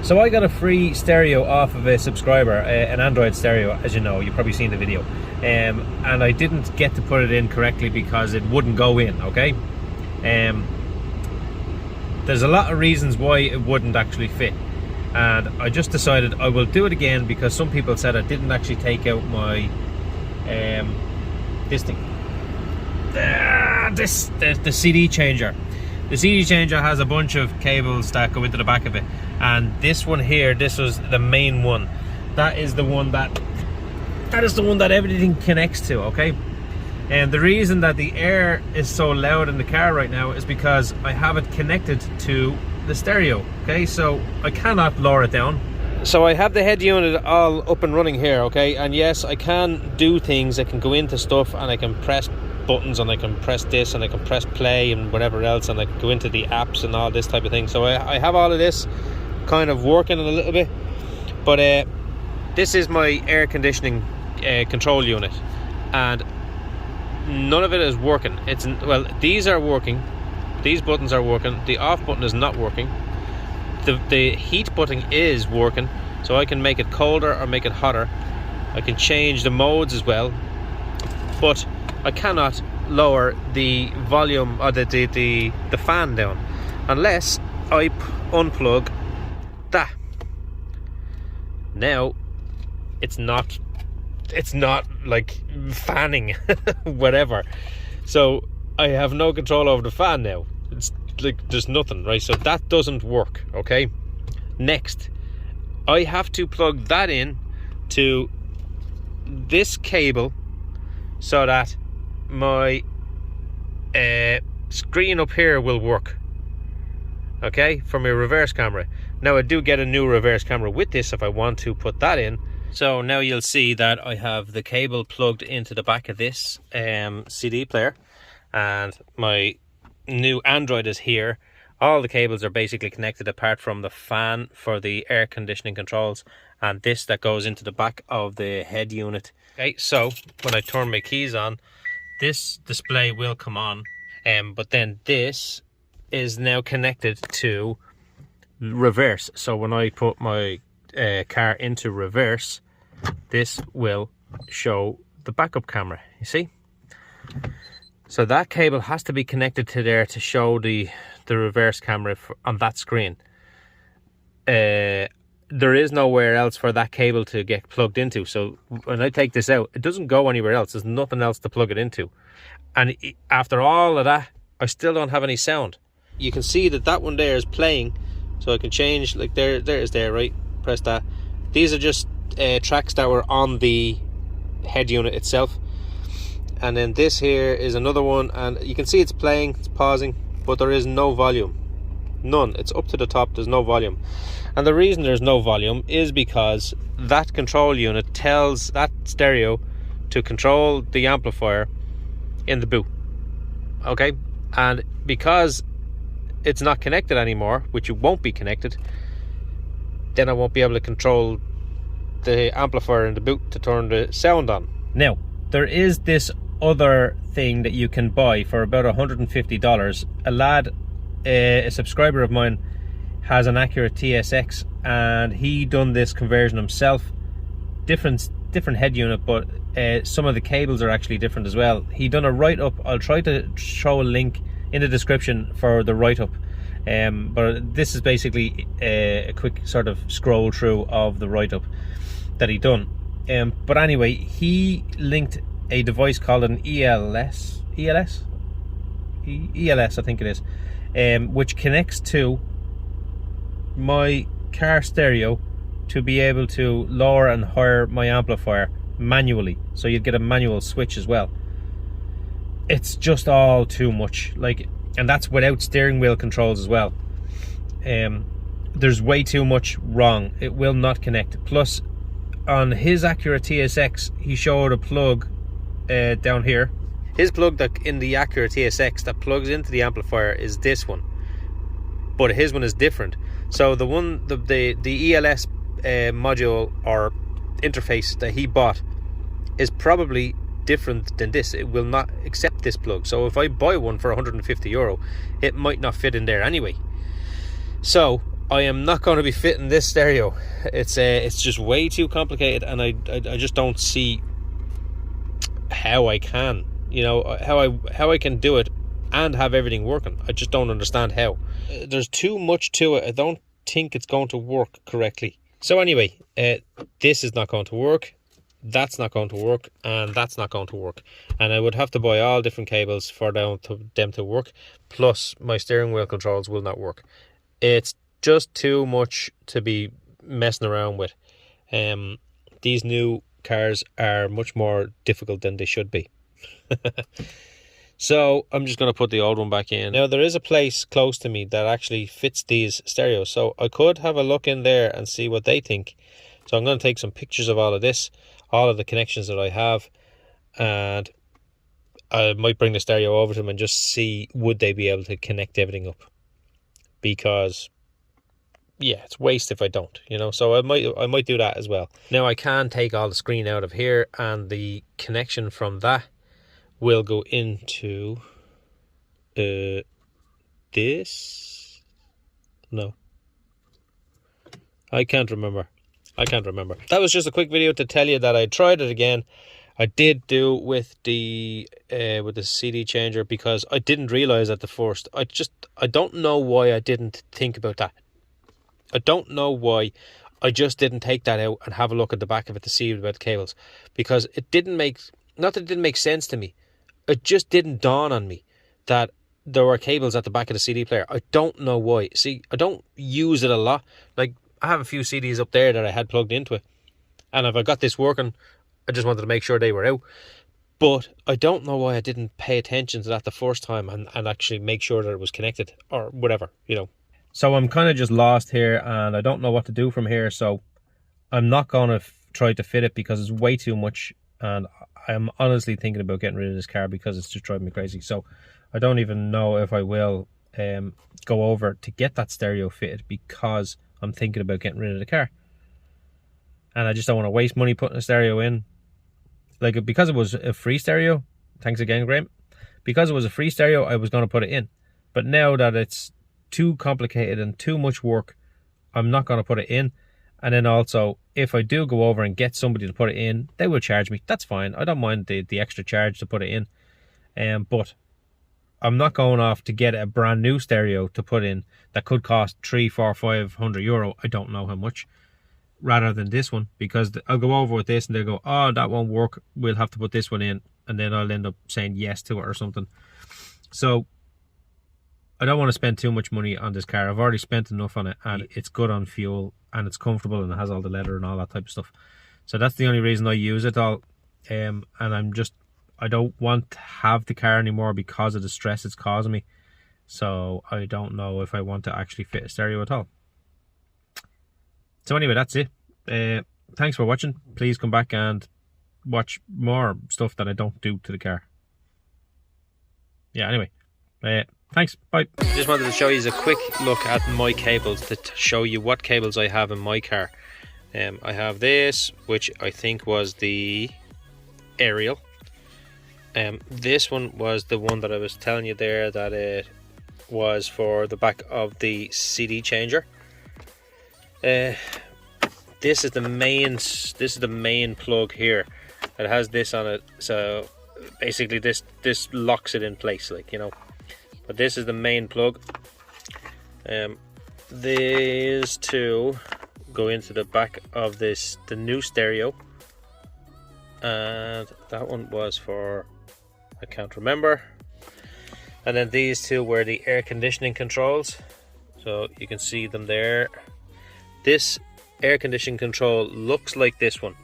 So I got a free stereo off of a subscriber, an Android stereo, as you know, you've probably seen the video, and I didn't get to put it in correctly because it wouldn't go in, okay? There's a lot of reasons why it wouldn't actually fit, and I just decided I will do it again because some people said I didn't actually take out my this thing, the CD changer. The CD changer has a bunch of cables that go into the back of it, and this one here, this was the main one. That is the one that everything connects to, okay? And the reason that the air is so loud in the car right now is because I have it connected to the stereo, okay? So I cannot lower it down. So I have the head unit all up and running here, okay? And yes, I can do things. I can go into stuff and I can press buttons and I can press this and I can press play and whatever else, and I can go into the apps and all this type of thing. So I have all of this kind of working a little bit, but this is my air conditioning control unit, and none of it is working. Well, these are working, these buttons are working, the off button is not working, the heat button is working, so I can make it colder or make it hotter. I can change the modes as well, but I cannot lower the volume or the fan down unless I unplug that. Now it's not like fanning whatever, so I have no control over the fan now. It's like there's nothing, right? So that doesn't work, okay? Next, I have to plug that in to this cable so that my screen up here will work, okay, for my reverse camera. Now I do get a new reverse camera with this if I want to put that in. So now you'll see that I have the cable plugged into the back of this CD player, and my new Android is here. All the cables are basically connected apart from the fan for the air conditioning controls and this that goes into the back of the head unit. Okay, so when I turn my keys on, this display will come on, but then this is now connected to reverse. So when I put my car into reverse, this will show the backup camera, you see? So that cable has to be connected to there to show the reverse camera on that screen. There is nowhere else for that cable to get plugged into. So when I take this out, it doesn't go anywhere else. There's nothing else to plug it into. And after all of that, I still don't have any sound. You can see that one there is playing. So I can change, like there it is there, right? Press that. These are just tracks that were on the head unit itself. And then this here is another one, and you can see it's playing, it's pausing, but there is no volume. None. It's up to the top, there's no volume. And the reason there's no volume is because that control unit tells that stereo to control the amplifier in the boot, okay? And because it's not connected anymore, which it won't be connected, then I won't be able to control the amplifier in the boot to turn the sound on. Now, there is this other thing that you can buy for about $150. A lad, a subscriber of mine, has an Accurate TSX, and he done this conversion himself. Different head unit, but some of the cables are actually different as well. He done a write-up. I'll try to show a link in the description for the write-up, but this is basically a quick sort of scroll through of the write-up that he done. But anyway, he linked a device called an ELS I think it is, which connects to my car stereo to be able to lower and higher my amplifier manually. So you'd get a manual switch as well. It's just all too much, like, and that's without steering wheel controls as well. There's way too much wrong. It will not connect. Plus, on his Accurate TSX, he showed a plug down here. His plug that in the Accurate TSX that plugs into the amplifier is this one, but his one is different. So the one, the ELS module or interface that he bought is probably different than this. It will not accept this plug. So if I buy one for €150, it might not fit in there anyway. So I am not going to be fitting this stereo. It's just way too complicated, and I just don't see how I can, you know, how I can do it and have everything working. I just don't understand how. There's too much to it. I don't think it's going to work correctly. So anyway, this is not going to work, that's not going to work, and that's not going to work, and I would have to buy all different cables for them to work, plus my steering wheel controls will not work. It's just too much to be messing around with. These new cars are much more difficult than they should be. So I'm just going to put the old one back in. Now there is a place close to me that actually fits these stereos, so I could have a look in there and see what they think. So I'm going to take some pictures of all of this, all of the connections that I have, and I might bring the stereo over to them and just see would they be able to connect everything up, because yeah, it's waste if I don't, you know. So I might do that as well. Now I can take all the screen out of here, and the connection from that will go into this. No, I can't remember. That was just a quick video to tell you that I tried it again. I did do with the CD changer, because I didn't realize at the first. I don't know why I didn't think about that. I don't know why I just didn't take that out and have a look at the back of it to see about the cables, because it didn't make, not that it didn't make sense to me, it just didn't dawn on me that there were cables at the back of the CD player. I don't know why. See, I don't use it a lot. Like, I have a few CDs up there that I had plugged into it, and if I got this working, I just wanted to make sure they were out. But I don't know why I didn't pay attention to that the first time and actually make sure that it was connected or whatever, you know. So I'm kind of just lost here, and I don't know what to do from here. So I'm not going to try to fit it because it's way too much, and I'm honestly thinking about getting rid of this car because it's just driving me crazy. So I don't even know if I will go over to get that stereo fitted, because I'm thinking about getting rid of the car, and I just don't want to waste money putting a stereo in. Like, because it was a free stereo, thanks again, Graham, because it was a free stereo, I was going to put it in. But now that it's too complicated and too much work, I'm not going to put it in. And then also, if I do go over and get somebody to put it in, they will charge me. That's fine. I don't mind the extra charge to put it in. But I'm not going off to get a brand new stereo to put in that could cost 300, 400, 500 euro. I don't know how much. Rather than this one, because I'll go over with this and they'll go, oh, that won't work, we'll have to put this one in, and then I'll end up saying yes to it or something. So I don't want to spend too much money on this car. I've already spent enough on it, and it's good on fuel, and it's comfortable, and it has all the leather and all that type of stuff. So that's the only reason I use it all. And I don't want to have the car anymore because of the stress it's causing me. So I don't know if I want to actually fit a stereo at all. So anyway, that's it. Thanks for watching. Please come back and watch more stuff that I don't do to the car. Yeah, anyway. Thanks. Bye. Just wanted to show you a quick look at my cables to show you what cables I have in my car. I have this, which I think was the aerial. This one was the one that I was telling you there that it was for the back of the CD changer. This is the main plug here. It has this on it, so basically this locks it in place, like, you know. But this is the main plug. These two go into the back of the new stereo, and that one was for, I can't remember. And then these two were the air conditioning controls, so you can see them there. This air conditioning control looks like this one.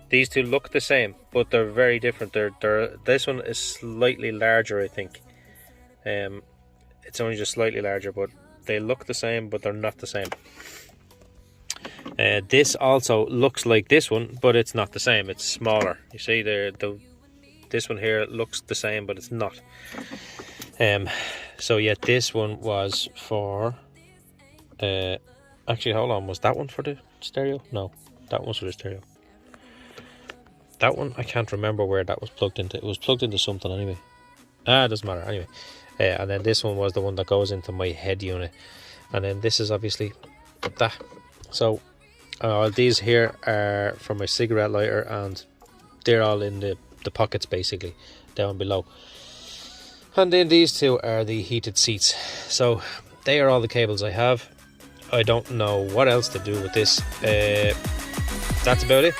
These two look the same, but they're very different. This one is slightly larger, I think. It's only just slightly larger, but they look the same, but they're not the same. This also looks like this one, but it's not the same. It's smaller. You see, this one here looks the same, but it's not. So yeah, this one was for. Actually, hold on. Was that one for the stereo? No, that one's for the stereo. That one, I can't remember where that was plugged into. It was plugged into something anyway. It doesn't matter. Anyway, and then this one was the one that goes into my head unit. And then this is obviously that. So these here are for my cigarette lighter, and they're all in the pockets basically down below. And then these two are the heated seats. So they are all the cables I have. I don't know what else to do with this. That's about it.